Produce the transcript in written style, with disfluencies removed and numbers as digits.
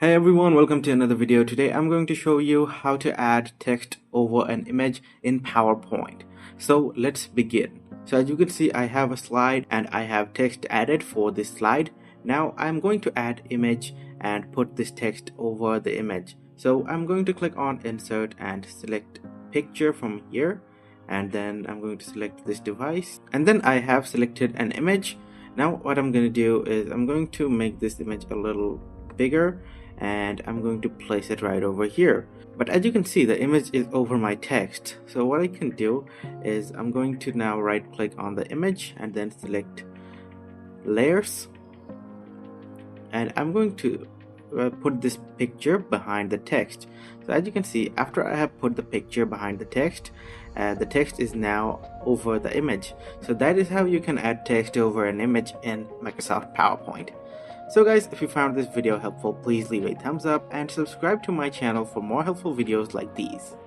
Hey everyone, welcome to another video. Today I'm going to show you how to add text over an image in PowerPoint. So let's begin. So as you can see, I have a slide and I have text added for this slide. Now I'm going to add image and put this text over the image. So I'm going to click on insert and select picture from here, and then I'm going to select this device, and then I have selected an image. Now what I'm going to do is I'm going to make this image a little bigger, and I'm going to place it right over here. But as you can see, the image is over my text. So what I can do is I'm going to now right click on the image and then select layers, and I'm going to put this picture behind the text. So as you can see, after I have put the picture behind the text is now over the image. So that is how you can add text over an image in Microsoft PowerPoint. So guys, if you found this video helpful, please leave a thumbs up and subscribe to my channel for more helpful videos like these.